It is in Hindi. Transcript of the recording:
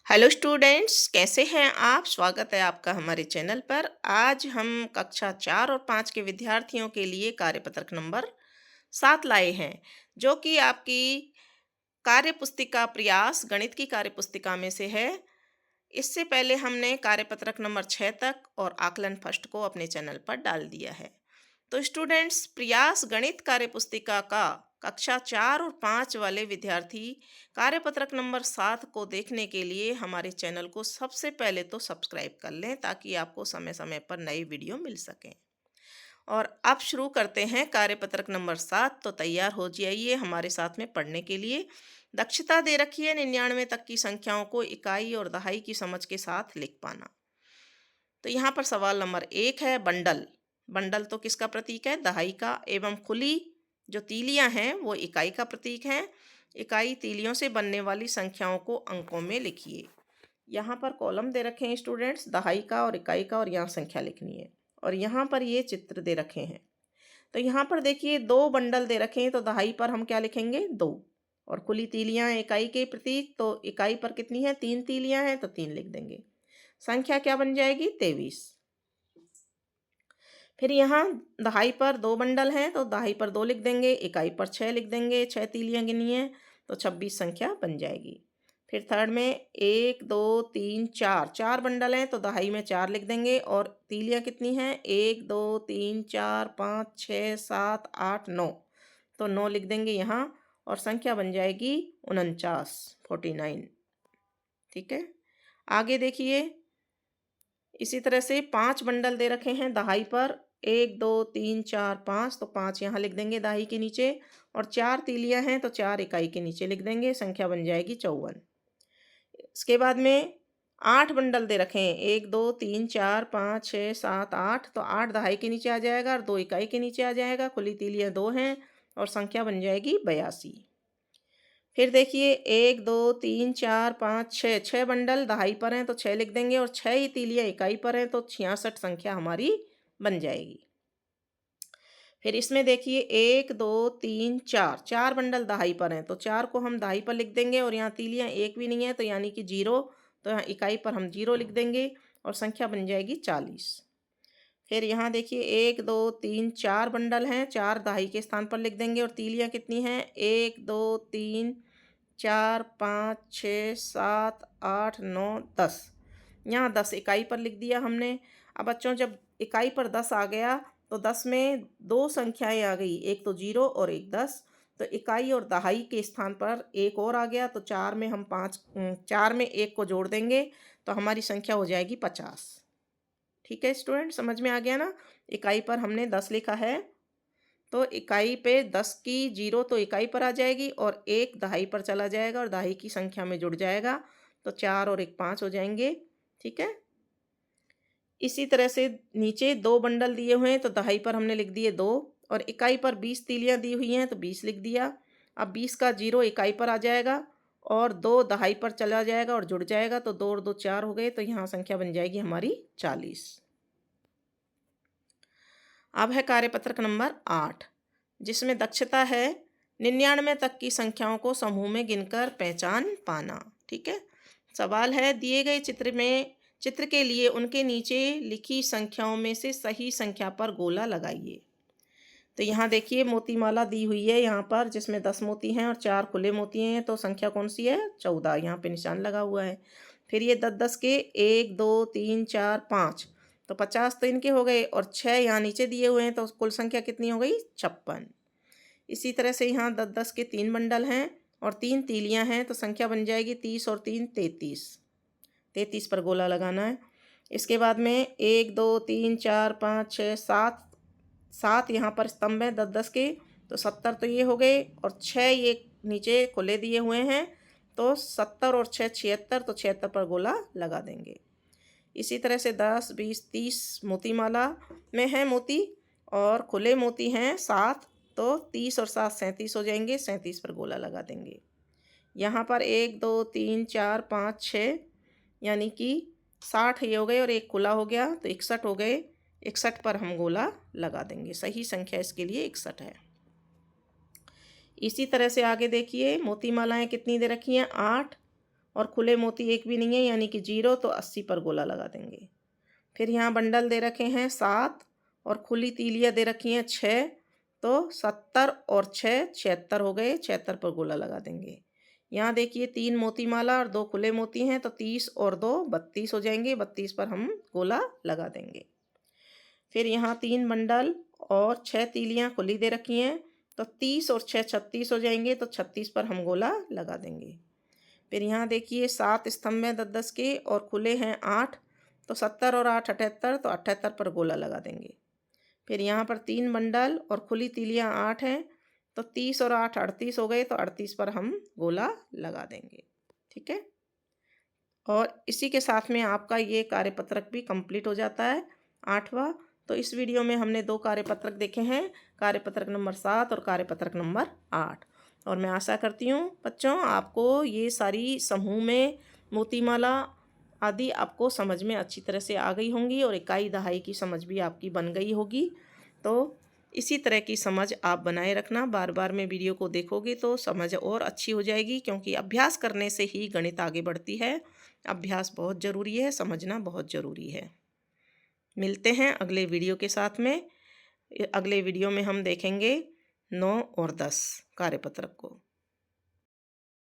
हेलो स्टूडेंट्स, कैसे हैं आप? स्वागत है आपका हमारे चैनल पर। आज हम कक्षा 4 और 5 के विद्यार्थियों के लिए कार्यपत्रक नंबर 7 लाए हैं, जो कि आपकी कार्यपुस्तिका प्रयास गणित की कार्यपुस्तिका में से है। इससे पहले हमने कार्यपत्रक नंबर 6 तक और आकलन फर्स्ट को अपने चैनल पर डाल दिया है। तो स्टूडेंट्स, प्रयास गणित कार्यपुस्तिका का कक्षा 4 और 5 वाले विद्यार्थी कार्यपत्रक नंबर 7 को देखने के लिए हमारे चैनल को सबसे पहले तो सब्सक्राइब कर लें, ताकि आपको समय समय पर नई वीडियो मिल सकें। और अब शुरू करते हैं कार्यपत्रक नंबर 7। तो तैयार हो जाइए हमारे साथ में पढ़ने के लिए। दक्षता दे रखी है 99 तक की संख्याओं को इकाई और दहाई की समझ के साथ लिख पाना। तो यहाँ पर सवाल नंबर 1 है, बंडल। बंडल तो किसका प्रतीक है? दहाई का। एवं खुली जो तीलियां हैं वो इकाई का प्रतीक हैं। इकाई तीलियों से बनने वाली संख्याओं को अंकों में लिखिए। यहाँ पर कॉलम दे रखे हैं स्टूडेंट्स, दहाई का और इकाई का, और यहाँ संख्या लिखनी है। और यहाँ पर ये चित्र दे रखे हैं। तो यहाँ पर देखिए 2 बंडल दे रखे हैं, तो दहाई पर हम क्या लिखेंगे? 2। और खुली तीलियां इकाई के प्रतीक, तो इकाई पर कितनी है? 3 तीलियां हैं, तो 3 लिख देंगे। संख्या क्या बन जाएगी? 23। फिर यहाँ दहाई पर 2 बंडल हैं, तो दहाई पर 2 लिख देंगे, इकाई पर 6 लिख देंगे। 6 तीलियां गिनी है, तो 26 संख्या बन जाएगी। फिर थर्ड में 1 2 3 4 4 बंडल हैं, तो दहाई में 4 लिख देंगे। और तीलियां कितनी हैं? 1 2 3 4 5 6 7 8 9, तो 9 लिख देंगे यहाँ। और संख्या बन जाएगी 49, 49। ठीक है, आगे देखिए। इसी तरह से 5 बंडल दे रखे हैं दहाई पर, 1 2 3 4 5, तो 5 यहाँ लिख देंगे दहाई के नीचे। और 4 तीलियां हैं, तो 4 इकाई के नीचे लिख देंगे। संख्या बन जाएगी 54। इसके बाद में 8 बंडल दे रखे हैं, 1 2 3 4 5 6 7 8, तो 8 दहाई के नीचे आ जाएगा और 2 इकाई के नीचे आ जाएगा। खुली तीलियां 2 हैं और संख्या बन जाएगी 82। फिर देखिए 1 2 3 4 5 6, 6 बंडल दहाई पर हैं, तो 6 लिख देंगे। और 6 ही तीलियां इकाई पर हैं, तो 66 संख्या हमारी बन जाएगी। फिर इसमें देखिए 1 2 3 4, 4 बंडल दहाई पर हैं, तो 4 को हम दहाई पर लिख देंगे। और यहाँ तीलियां एक भी नहीं है, तो यानी कि 0, तो यहाँ इकाई पर हम 0 लिख देंगे। और संख्या बन जाएगी 40। फिर यहाँ देखिए 1 2 3 4 बंडल हैं, 4 दहाई के स्थान पर लिख देंगे। और तीलियां कितनी हैं? 1 2 3 4 5 6 7 8 9 10, यहाँ 10 इकाई पर लिख दिया हमने। अब बच्चों, जब इकाई पर 10 आ गया, तो 10 में 2 संख्याएं आ गई, एक तो 0 और एक 10। तो इकाई और दहाई के स्थान पर एक और आ गया, तो 4 में हम 4 में 1 को जोड़ देंगे, तो हमारी संख्या हो जाएगी 50। ठीक है स्टूडेंट, समझ में आ गया ना? इकाई पर हमने 10 लिखा है, तो इकाई पे 10 की 0 तो इकाई पर आ जाएगी और 1 दहाई पर चला जाएगा और दहाई की संख्या में जुड़ जाएगा, तो 4 और 1 5 हो जाएंगे। ठीक है, इसी तरह से नीचे 2 बंडल दिए हुए हैं, तो दहाई पर हमने लिख दिए 2। और इकाई पर 20 तीलियां दी हुई हैं, तो 20 लिख दिया। अब 20 का 0 इकाई पर आ जाएगा और 2 दहाई पर चला जाएगा और जुड़ जाएगा, तो 2 और 2 4 हो गए, तो यहाँ संख्या बन जाएगी हमारी 40। अब है कार्यपत्रक नंबर 8, जिसमें दक्षता है 99 तक की संख्याओं को समूह में गिनकर पहचान पाना। ठीक है, सवाल है, दिए गए चित्र के लिए उनके नीचे लिखी संख्याओं में से सही संख्या पर गोला लगाइए। तो यहाँ देखिए मोतीमाला दी हुई है यहाँ पर, जिसमें 10 मोती हैं और 4 खुले मोती हैं, तो संख्या कौन सी है? 14, यहाँ पे निशान लगा हुआ है। फिर ये 10-10 के 1 2 3 4 5, तो 50 तो इनके हो गए और 6 यहाँ नीचे दिए हुए हैं, तो कुल संख्या कितनी हो गई? 56। इसी तरह से यहाँ 10-10 के 3 बंडल हैं और 3 तीलियां हैं, तो संख्या बन जाएगी 30 और 3 33। 33 पर गोला लगाना है। इसके बाद में 1 2 3 4 5 6 7, 7 यहाँ पर स्तंभ है 10-10 के, तो 70 तो ये हो गए। और 6 ये नीचे खुले दिए हुए हैं, तो 70 और 6 76, तो 76 पर गोला लगा देंगे। इसी तरह से 10 20 30 मोती माला में है मोती और खुले मोती हैं 7, तो 30 और 7 37 हो जाएंगे, 37 पर गोला लगा देंगे। यहाँ पर 1 2 3 4 5 6, यानी कि 60 ये हो गए और एक खुला हो गया, तो 61 हो गए। 61 पर हम गोला लगा देंगे। सही संख्या इसके लिए 61 है। इसी तरह से आगे देखिए, मोती मालाएं कितनी दे रखी हैं? 8, और खुले मोती एक भी नहीं है यानी कि 0, तो 80 पर गोला लगा देंगे। फिर यहाँ बंडल दे रखे हैं 7 और खुली तीलियाँ दे रखी हैं 6, तो 70 और 6 76 हो गए, 76 पर गोला लगा देंगे। यहाँ देखिए 3 मोती माला और 2 खुले मोती हैं, तो 30 और 2 32 हो जाएंगे, 32 पर हम गोला लगा देंगे। फिर यहाँ 3 बंडल और 6 तीलियाँ खुली दे रखी हैं, तो 30 और 6 36 हो जाएंगे, तो 36 पर हम गोला लगा देंगे। फिर यहाँ देखिए 7 स्तंभ हैं 10-10 के और खुले हैं 8, तो 70 और 8 78, तो 78 पर गोला लगा देंगे। फिर यहाँ पर 3 बंडल और खुली तीलियाँ 8 हैं, तो 30 और 8 38 हो गए, तो 38 पर हम गोला लगा देंगे। ठीक है, और इसी के साथ में आपका ये कार्यपत्रक भी कंप्लीट हो जाता है 8वां। तो इस वीडियो में हमने 2 कार्यपत्रक देखे हैं, कार्यपत्रक नंबर 7 और कार्यपत्रक नंबर 8। और मैं आशा करती हूँ बच्चों आपको ये सारी समूह में मोतीमाला आदि आपको समझ में अच्छी तरह से आ गई होंगी और इकाई दहाई की समझ भी आपकी बन गई होगी। तो इसी तरह की समझ आप बनाए रखना, बार बार में वीडियो को देखोगे तो समझ और अच्छी हो जाएगी, क्योंकि अभ्यास करने से ही गणित आगे बढ़ती है। अभ्यास बहुत ज़रूरी है, समझना बहुत ज़रूरी है। मिलते हैं अगले वीडियो के साथ में। अगले वीडियो में हम देखेंगे 9 और 10 कार्यपत्रक को।